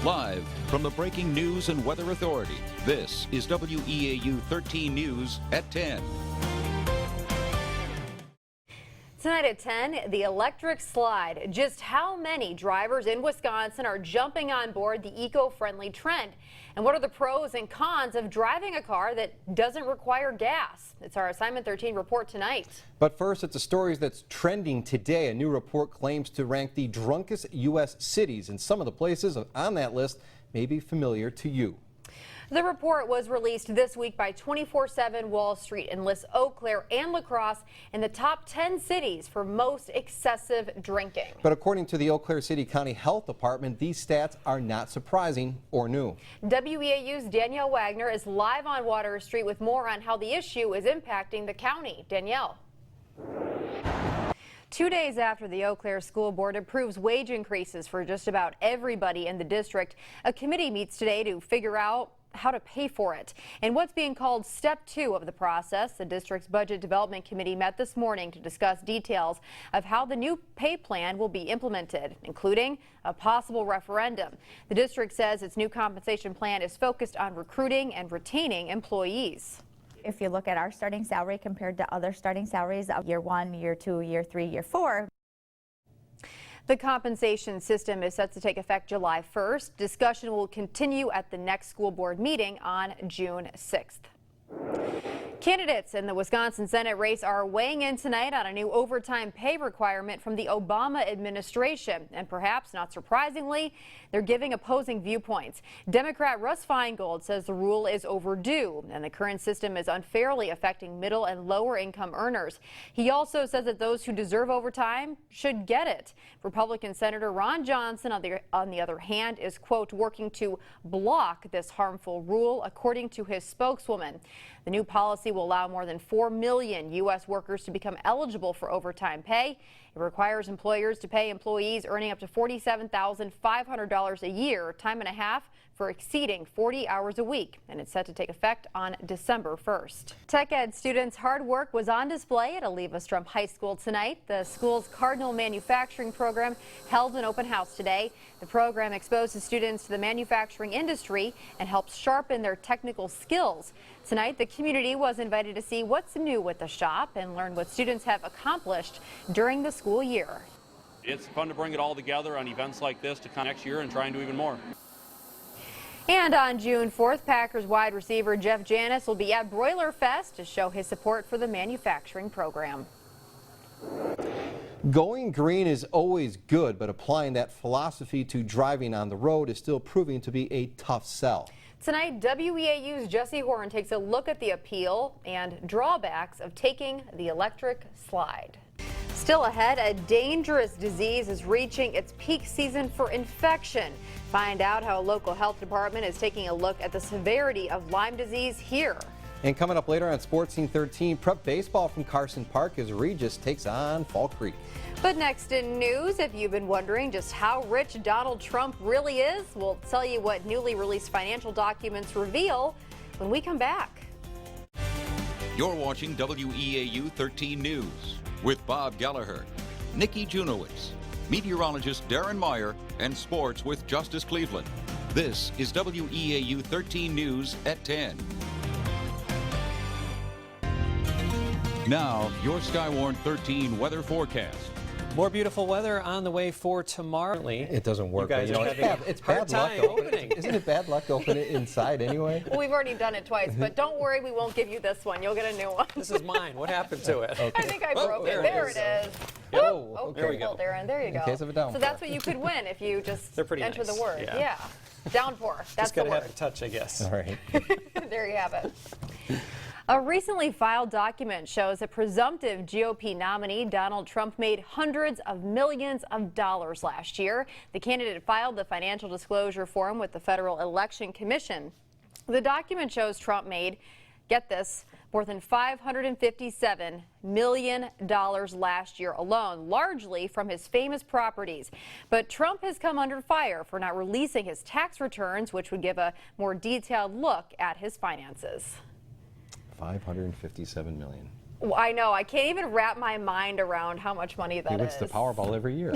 Live from the Breaking News and Weather Authority, this is WEAU 13 News at 10. Tonight at 10, the electric slide. Just how many drivers in Wisconsin are jumping on board the eco-friendly trend? And what are the pros and cons of driving a car that doesn't require gas? It's our Assignment 13 report tonight. But first, it's a story that's trending today. A new report claims to rank the drunkest U.S. cities, and some of the places on that list may be familiar to you. The report was released this week by 24/7 Wall Street and lists Eau Claire and La Crosse in the top 10 cities for most excessive drinking. But according to the Eau Claire City County Health Department, these stats are not surprising or new. WEAU's Danielle Wagner is live on Water Street with more on how the issue is impacting the county. Danielle. 2 days after the Eau Claire School Board approves wage increases for just about everybody in the district, a committee meets today to figure out how to pay for it. And what's being called step 2 of the process, the district's budget development committee met this morning to discuss details of how the new pay plan will be implemented, including a possible referendum. The district says its new compensation plan is focused on recruiting and retaining employees. If you look at our starting salary compared to other starting salaries of year 1, year 2, year 3, year 4. The compensation system is set to take effect July 1st. Discussion will continue at the next school board meeting on June 6th. Candidates in the Wisconsin Senate race are weighing in tonight on a new overtime pay requirement from the Obama administration. And perhaps not surprisingly, they're giving opposing viewpoints. Democrat Russ Feingold says the rule is overdue and the current system is unfairly affecting middle and lower income earners. He also says that those who deserve overtime should get it. Republican Senator Ron Johnson, on the other hand, is, quote, working to block this harmful rule, according to his spokeswoman. The new policy will allow more than 4 million U.S. workers to become eligible for overtime pay. It requires employers to pay employees earning up to $47,500 a year, time and a half, for exceeding 40 hours a week, and it's set to take effect on December 1st. Tech Ed students' hard work was on display at Oliva-Strump High School tonight. The school's Cardinal Manufacturing program held an open house today. The program exposes students to the manufacturing industry and helps sharpen their technical skills. Tonight, the community was invited to see what's new with the shop and learn what students have accomplished during the school year. It's fun to bring it all together on events like this to come next year and try and do even more. And on June 4th, Packers wide receiver Jeff Janis will be at Broiler Fest to show his support for the manufacturing program. Going green is always good, but applying that philosophy to driving on the road is still proving to be a tough sell. Tonight, WEAU's Jesse Horn takes a look at the appeal and drawbacks of taking the electric slide. Still ahead, a dangerous disease is reaching its peak season for infection. Find out how a local health department is taking a look at the severity of Lyme disease here. And coming up later on Sports Scene 13, prep baseball from Carson Park as Regis takes on Fall Creek. But next in news, if you've been wondering just how rich Donald Trump really is, we'll tell you what newly released financial documents reveal when we come back. You're watching WEAU 13 News with Bob Gallagher, Nikki Junowitz, meteorologist Darren Meyer, and sports with Justice Cleveland. This is WEAU 13 News at 10. Now, your Skywarn 13 weather forecast. More beautiful weather on the way for tomorrow. It doesn't work. You guys are having it's hard bad luck time opening. Isn't it bad luck to open it inside anyway? Well, we've already done it twice, but don't worry, we won't give you this one. You'll get a new one. This is mine. What happened to it? I think I broke it. There it is. Oh, Oh, okay. There we go. careful, Darren. There you go. In case of a downpour. So that's what you could win if you just They're pretty enter nice. the word. Yeah. Downpour. That's Just the gotta word. have a touch, I guess. All right. There you have it. A recently filed document shows that presumptive GOP nominee Donald Trump made hundreds of millions of dollars last year. The candidate filed the financial disclosure form with the Federal Election Commission. The document shows Trump made, get this, more than $557 million last year alone, largely from his famous properties. But Trump has come under fire for not releasing his tax returns, which would give a more detailed look at his finances. 557 million. Well, I know. I can't even wrap my mind around how much money that is. He wins the Powerball every year.